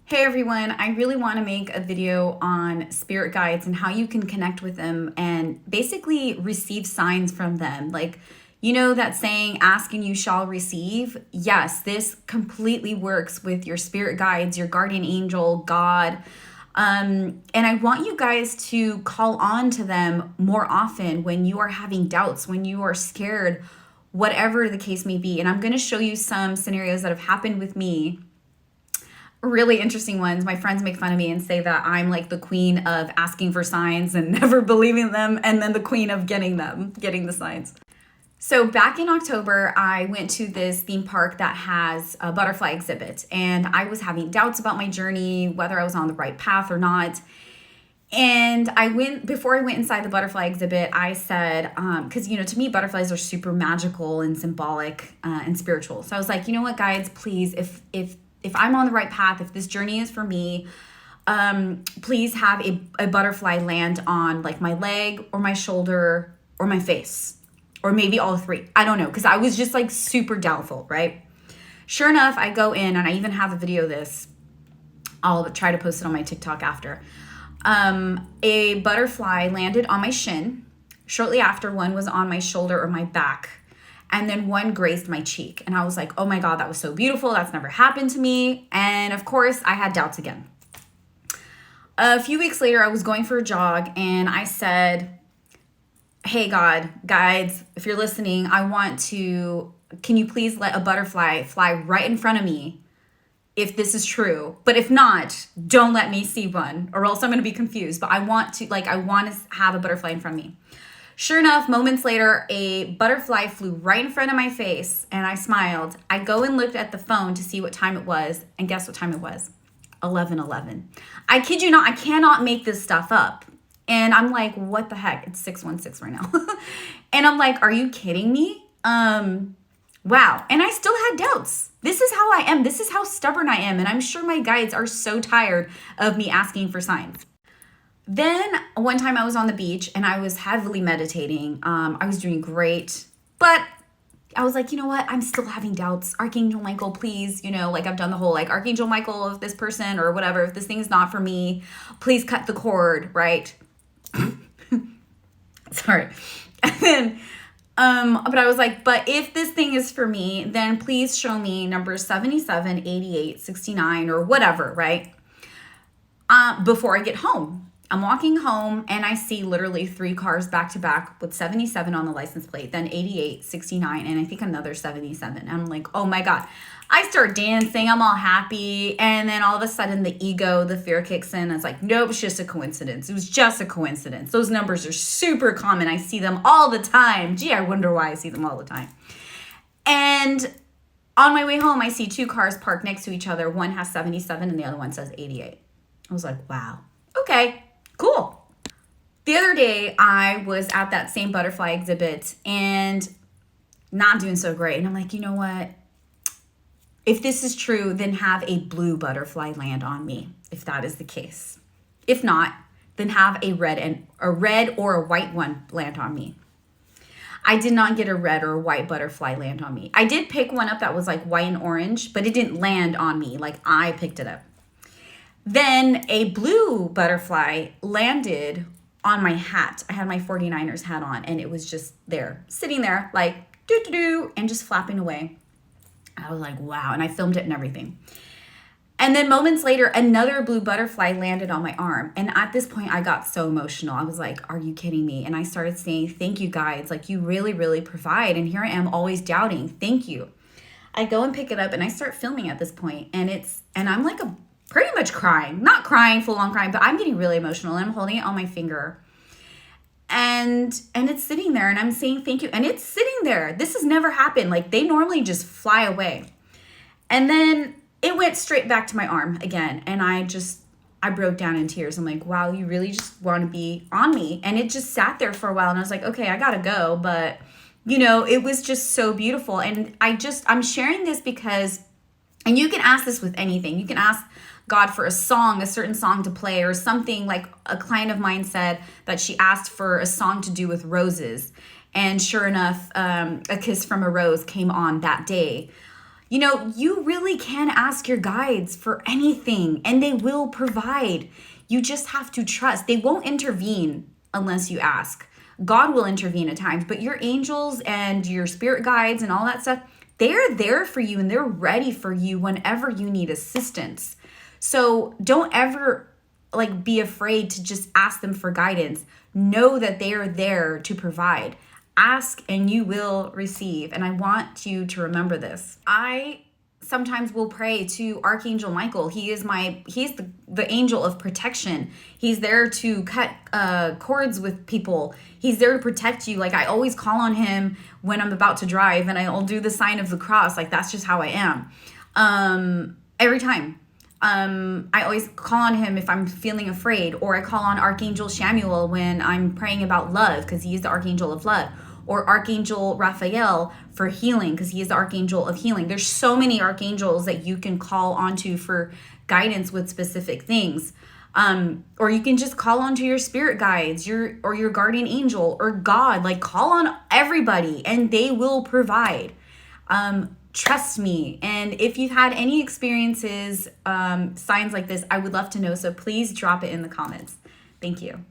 Hey everyone, I really want to make a video on spirit guides and how you can connect with them and basically receive signs from them. Like, you know that saying, ask and you shall receive? Yes, this completely works with your spirit guides, your guardian angel, God. And I want you guys to call on to them more often when you are having doubts, when you are scared, whatever the case may be. And I'm going to show you some scenarios that have happened with me, really interesting ones. My friends make fun of me and say that I'm like the queen of asking for signs and never believing them, and then the queen of getting the signs. So back in October, I went to this theme park that has a butterfly exhibit, and I was having doubts about my journey, whether I was on the right path or not. And before I went inside the butterfly exhibit, I said, because, to me, butterflies are super magical and symbolic and spiritual. So I was like, you know what, guides, please, if I'm on the right path, if this journey is for me, please have a butterfly land on like my leg or my shoulder or my face, or maybe all three. I don't know, because I was just like super doubtful, right? Sure enough, I go in and I even have a video of this. I'll try to post it on my TikTok after. A butterfly landed on my shin. Shortly after, one was on my shoulder or my back. And then one grazed my cheek. And I was like, oh my God, that was so beautiful. That's never happened to me. And of course, I had doubts again. A few weeks later, I was going for a jog and I said, hey, God, guides, if you're listening, can you please let a butterfly fly right in front of me if this is true? But if not, don't let me see one, or else I'm going to be confused. But I want to have a butterfly in front of me. Sure enough, moments later, a butterfly flew right in front of my face and I smiled. I go and looked at the phone to see what time it was, and guess what time it was? 11:11. I kid you not, I cannot make this stuff up. And I'm like, what the heck? It's 6:16 right now. And I'm like, are you kidding me? Wow. And I still had doubts. This is how I am. This is how stubborn I am. And I'm sure my guides are so tired of me asking for signs. Then one time I was on the beach and I was heavily meditating. I was doing great, but I was like, you know what? I'm still having doubts. Archangel Michael, please, I've done the whole Archangel Michael, if this person or whatever, if this thing is not for me, please cut the cord, right? Sorry. And then, but I was like, but if this thing is for me, then please show me numbers 77, 88, 69, or whatever, right? Before I get home. I'm walking home and I see literally 3 cars back to back with 77 on the license plate, then 88, 69, and I think another 77. And I'm like, oh my God. I start dancing. I'm all happy. And then all of a sudden the ego, the fear kicks in. It's like, nope, it's just a coincidence. It was just a coincidence. Those numbers are super common. I see them all the time. Gee, I wonder why I see them all the time. And on my way home, I see 2 cars parked next to each other. One has 77 and the other one says 88. I was like, wow. Okay. Cool. The other day, I was at that same butterfly exhibit and not doing so great. And I'm like, you know what? If this is true, then have a blue butterfly land on me, if that is the case. If not, then have a red or a white one land on me. I did not get a red or a white butterfly land on me. I did pick one up that was like white and orange, but it didn't land on me. Like I picked it up. Then a blue butterfly landed on my hat. I had my 49ers hat on and it was just there, sitting there like doo-doo-doo and just flapping away. I was like, wow. And I filmed it and everything. And then moments later, another blue butterfly landed on my arm. And at this point, I got so emotional. I was like, are you kidding me? And I started saying, thank you, guides. Like, you really, really provide. And here I am always doubting. Thank you. I go and pick it up and I start filming at this point. And I'm like pretty much crying, not crying, full on crying, but I'm getting really emotional and I'm holding it on my finger and it's sitting there and I'm saying thank you. And it's sitting there. This has never happened. Like they normally just fly away. And then it went straight back to my arm again. And I broke down in tears. I'm like, wow, you really just want to be on me. And it just sat there for a while. And I was like, okay, I gotta go. But it was just so beautiful. And I'm sharing this because, and you can ask this with anything. You can ask God for a certain song to play or something. Like a client of mine said that she asked for a song to do with roses. And sure enough, A Kiss from a Rose came on that day. You know, you really can ask your guides for anything and they will provide. You just have to trust. They won't intervene unless you ask. God will intervene at times, but your angels and your spirit guides and all that stuff, they're there for you and they're ready for you whenever you need assistance. So don't ever like be afraid to just ask them for guidance. Know that they are there to provide. Ask and you will receive. And I want you to remember this. I sometimes will pray to Archangel Michael. He's the angel of protection. He's there to cut cords with people. He's there to protect you. Like, I always call on him when I'm about to drive, and I'll do the sign of the cross. Like, that's just how I am. Every time. I always call on him if I'm feeling afraid, or I call on Archangel Shamuel when I'm praying about love, because he is the Archangel of love, or Archangel Raphael for healing, because he is the Archangel of healing. There's so many archangels that you can call onto for guidance with specific things. Or you can just call onto your spirit guides, your guardian angel, or God. Like, call on everybody and they will provide. Trust me. And if you've had any experiences, signs like this, I would love to know. So please drop it in the comments. Thank you.